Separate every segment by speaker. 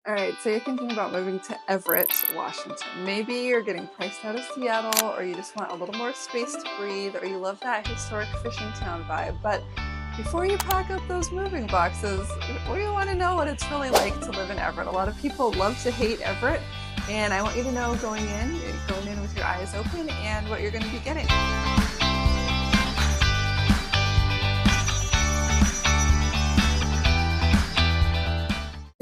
Speaker 1: All right, so you're thinking about moving to Everett, Washington. Maybe you're getting priced out of Seattle, or you just want a little more space to breathe, or you love that historic fishing town vibe. But before you pack up those moving boxes, we want to know what it's really like to live in Everett. A lot of people love to hate Everett, and I want you to know going in with your eyes open and what you're going to be getting.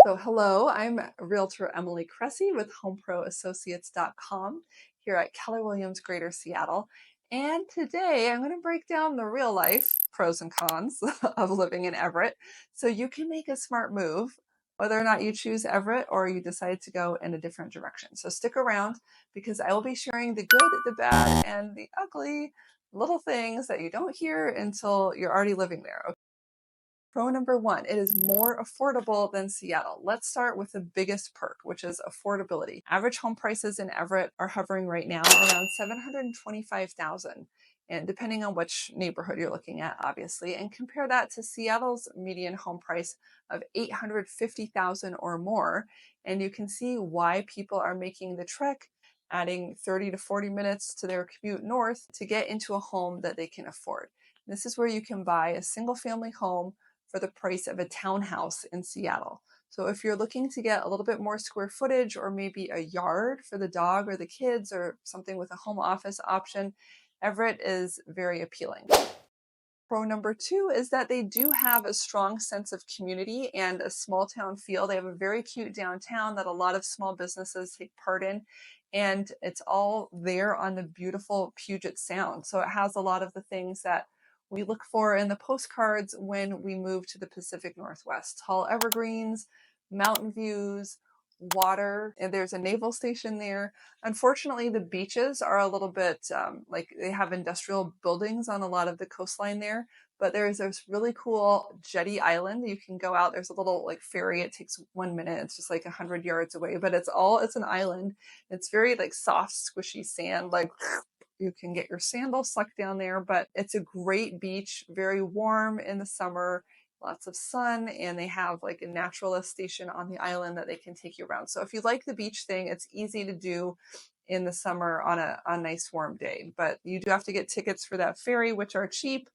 Speaker 1: So hello, I'm Realtor Emily Cressey with HomeProAssociates.com here at Keller Williams Greater Seattle. And today I'm going to break down the real life pros and cons of living in Everett so you can make a smart move, whether or not you choose Everett or you decide to go in a different direction. So stick around because I will be sharing the good, the bad, and the ugly little things that you don't hear until you're already living there. Pro number one, it is more affordable than Seattle. Let's start with the biggest perk, which is affordability. Average home prices in Everett are hovering right now around $725,000, and depending on which neighborhood you're looking at, obviously, and compare that to Seattle's median home price of $850,000 or more, and you can see why people are making the trek, adding 30 to 40 minutes to their commute north to get into a home that they can afford. This is where you can buy a single family home for the price of a townhouse in Seattle. So if you're looking to get a little bit more square footage or maybe a yard for the dog or the kids or something with a home office option, Everett is very appealing. Pro number two is that they do have a strong sense of community and a small town feel. They have a very cute downtown that a lot of small businesses take part in, and it's all there on the beautiful Puget Sound. So it has a lot of the things that we look for in the postcards when we move to the Pacific Northwest. Tall evergreens, mountain views, water, and there's a naval station there. Unfortunately, the beaches are a little bit like they have industrial buildings on a lot of the coastline there, but there's this really cool jetty island. You can go out. There's a little like ferry. It takes 1 minute. It's just like 100 yards away, but it's an island. It's very like soft, squishy sand, like you can get your sandals sucked down there, but it's a great beach, very warm in the summer, lots of sun, and they have like a naturalist station on the island that they can take you around. So if you like the beach thing, it's easy to do in the summer on a nice warm day, but you do have to get tickets for that ferry, which are cheap,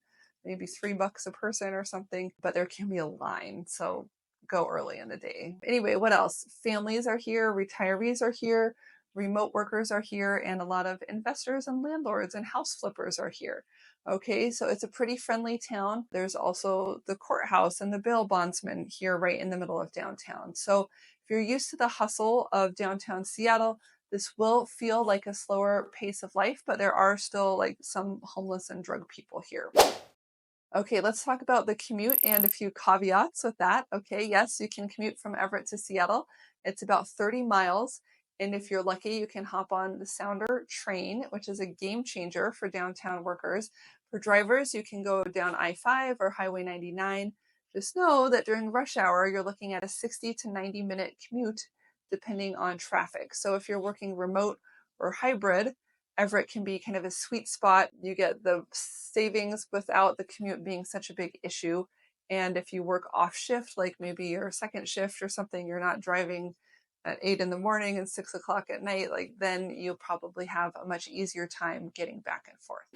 Speaker 1: maybe $3 a person or something, but there can be a line. So go early in the day. Anyway, what else? Families are here, retirees are here, remote workers are here, and a lot of investors and landlords and house flippers are here. Okay, so it's a pretty friendly town. There's also the courthouse and the bail bondsman here right in the middle of downtown. So if you're used to the hustle of downtown Seattle, this will feel like a slower pace of life, but there are still like some homeless and drug people here. Okay, let's talk about the commute and a few caveats with that. Okay, yes, you can commute from Everett to Seattle. It's about 30 miles. And if you're lucky, you can hop on the Sounder train, which is a game changer for downtown workers. For drivers, you can go down I-5 or Highway 99. Just know that during rush hour, you're looking at a 60 to 90-minute commute, depending on traffic. So if you're working remote or hybrid, Everett can be kind of a sweet spot. You get the savings without the commute being such a big issue. And if you work off shift, like maybe your second shift or something, you're not driving at 8 in the morning and 6 o'clock at night, like then you'll probably have a much easier time getting back and forth.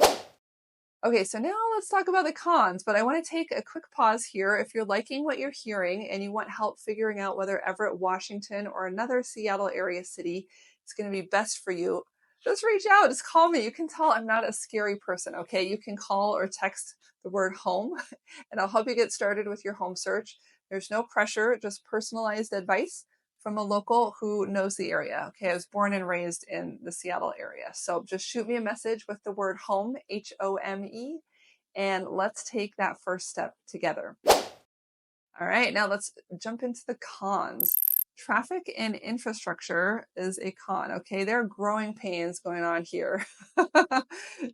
Speaker 1: Okay, so now let's talk about the cons, but I want to take a quick pause here. If you're liking what you're hearing and you want help figuring out whether Everett, Washington, or another Seattle area city is going to be best for you, just reach out, just call me. You can tell I'm not a scary person, okay? You can call or text the word home and I'll help you get started with your home search. There's no pressure, just personalized advice from a local who knows the area. Okay, I was born and raised in the Seattle area. So just shoot me a message with the word home, HOME, and let's take that first step together. All right, now let's jump into the cons. Traffic and infrastructure is a con, okay? There are growing pains going on here.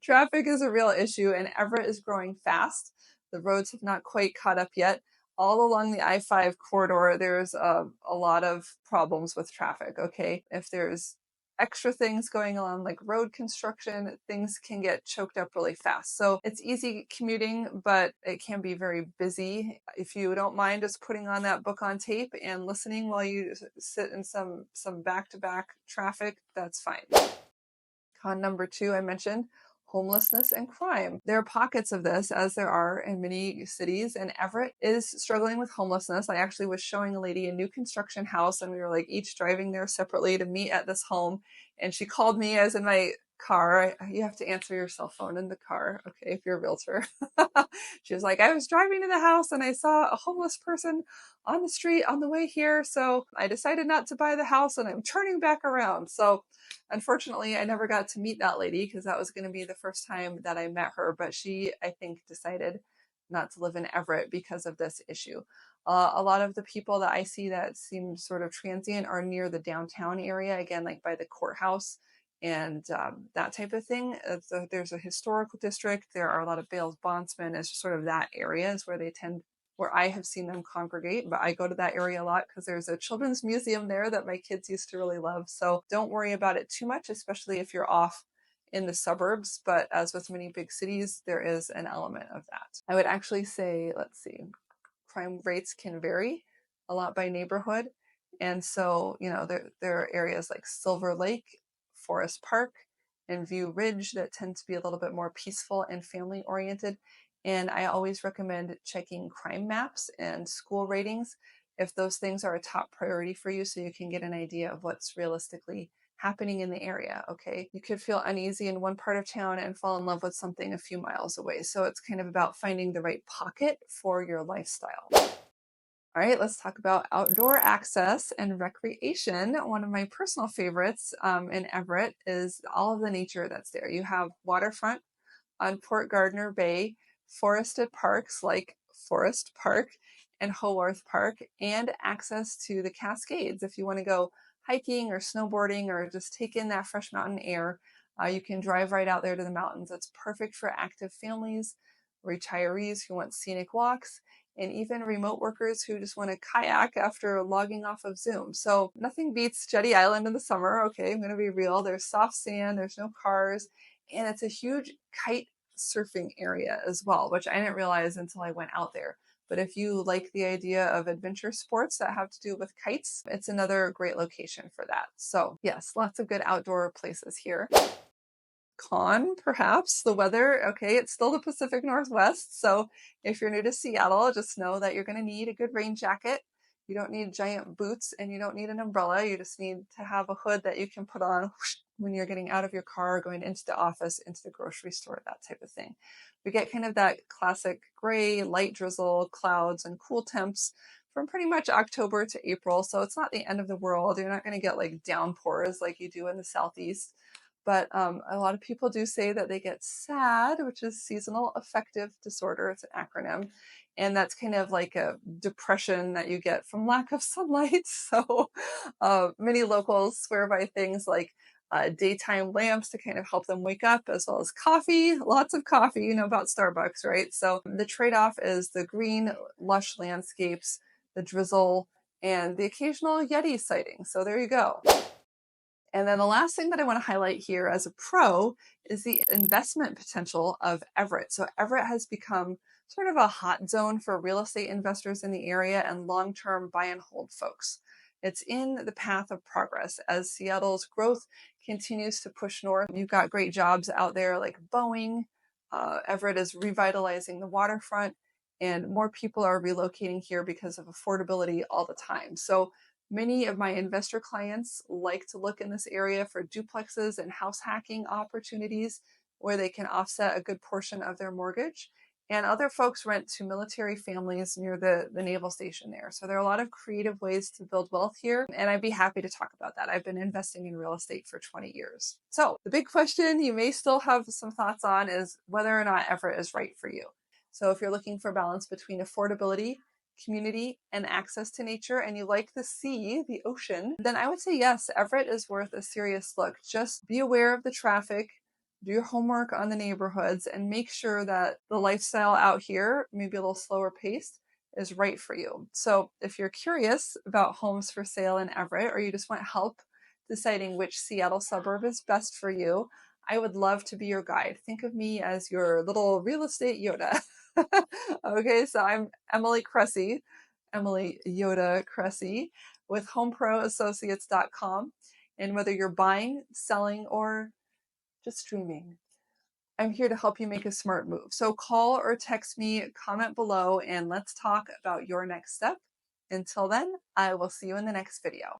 Speaker 1: Traffic is a real issue, and Everett is growing fast. The roads have not quite caught up yet. All along the I-5 corridor, there's a lot of problems with traffic, okay? If there's extra things going on like road construction, things can get choked up really fast. So it's easy commuting, but it can be very busy. If you don't mind just putting on that book on tape and listening while you sit in some back-to-back traffic, that's fine. Con number 2, I mentioned homelessness and crime. There are pockets of this, as there are in many cities, and Everett is struggling with homelessness. I actually was showing a lady a new construction house, and we were like each driving there separately to meet at this home. And she called me as in my car. You have to answer your cell phone in the car, okay, if you're a realtor. She was like, I was driving to the house and I saw a homeless person on the street on the way here, so I decided not to buy the house and I'm turning back around. So unfortunately, I never got to meet that lady because that was going to be the first time that I met her. But she, I think, decided not to live in Everett because of this issue. A lot of the people that I see that seem sort of transient are near the downtown area, again, like by the courthouse and that type of thing. There's a historical district. There are a lot of bail bondsmen. It's just sort of that area is where they tend, where I have seen them congregate, but I go to that area a lot because there's a children's museum there that my kids used to really love. So don't worry about it too much, especially if you're off in the suburbs. But as with many big cities, there is an element of that. I would actually say, let's see, crime rates can vary a lot by neighborhood. And so, there are areas like Silver Lake, Forest Park, and View Ridge that tend to be a little bit more peaceful and family oriented. And I always recommend checking crime maps and school ratings if those things are a top priority for you, so you can get an idea of what's realistically happening in the area. Okay, you could feel uneasy in one part of town and fall in love with something a few miles away. So it's kind of about finding the right pocket for your lifestyle. All right, let's talk about outdoor access and recreation. One of my personal favorites in Everett is all of the nature that's there. You have waterfront on Port Gardner Bay, forested parks like Forest Park and Haworth Park, and access to the Cascades. If you want to go hiking or snowboarding or just take in that fresh mountain air, you can drive right out there to the mountains. It's perfect for active families, retirees who want scenic walks, and even remote workers who just want to kayak after logging off of Zoom. So nothing beats Jetty Island in the summer. Okay, I'm going to be real. There's soft sand, there's no cars, and it's a huge kite surfing area as well, which I didn't realize until I went out there. But if you like the idea of adventure sports that have to do with kites, it's another great location for that. So yes, lots of good outdoor places here. Con, perhaps, the weather. Okay, it's still the Pacific Northwest. So if you're new to Seattle, just know that you're going to need a good rain jacket. You don't need giant boots and you don't need an umbrella. You just need to have a hood that you can put on when you're getting out of your car, going into the office, into the grocery store, that type of thing. We get kind of that classic gray, light drizzle, clouds, and cool temps from pretty much October to April. So it's not the end of the world. You're not going to get like downpours like you do in the Southeast. But a lot of people do say that they get SAD, which is seasonal affective disorder. It's an acronym. And that's kind of like a depression that you get from lack of sunlight. So many locals swear by things like daytime lamps to kind of help them wake up, as well as coffee, lots of coffee, you know about Starbucks, right? So the trade-off is the green, lush landscapes, the drizzle, and the occasional Yeti sighting. So there you go. And then the last thing that I want to highlight here as a pro is the investment potential of Everett. So Everett has become sort of a hot zone for real estate investors in the area and long-term buy and hold folks. It's in the path of progress as Seattle's growth continues to push north. You've got great jobs out there like Boeing. Everett is revitalizing the waterfront, and more people are relocating here because of affordability all the time. So many of my investor clients like to look in this area for duplexes and house hacking opportunities where they can offset a good portion of their mortgage. And other folks rent to military families near the naval station there. So there are a lot of creative ways to build wealth here. And I'd be happy to talk about that. I've been investing in real estate for 20 years. So the big question you may still have some thoughts on is whether or not Everett is right for you. So if you're looking for balance between affordability, community, and access to nature, and you like the sea, the ocean, then I would say yes, Everett is worth a serious look. Just be aware of the traffic, do your homework on the neighborhoods, and make sure that the lifestyle out here, maybe a little slower paced, is right for you. So if you're curious about homes for sale in Everett, or you just want help deciding which Seattle suburb is best for you, I would love to be your guide. Think of me as your little real estate Yoda. Okay, so I'm Emily Cressey, Emily Yoda Cressey with homeproassociates.com. And whether you're buying, selling, or just dreaming, I'm here to help you make a smart move. So call or text me, comment below, and let's talk about your next step. Until then, I will see you in the next video.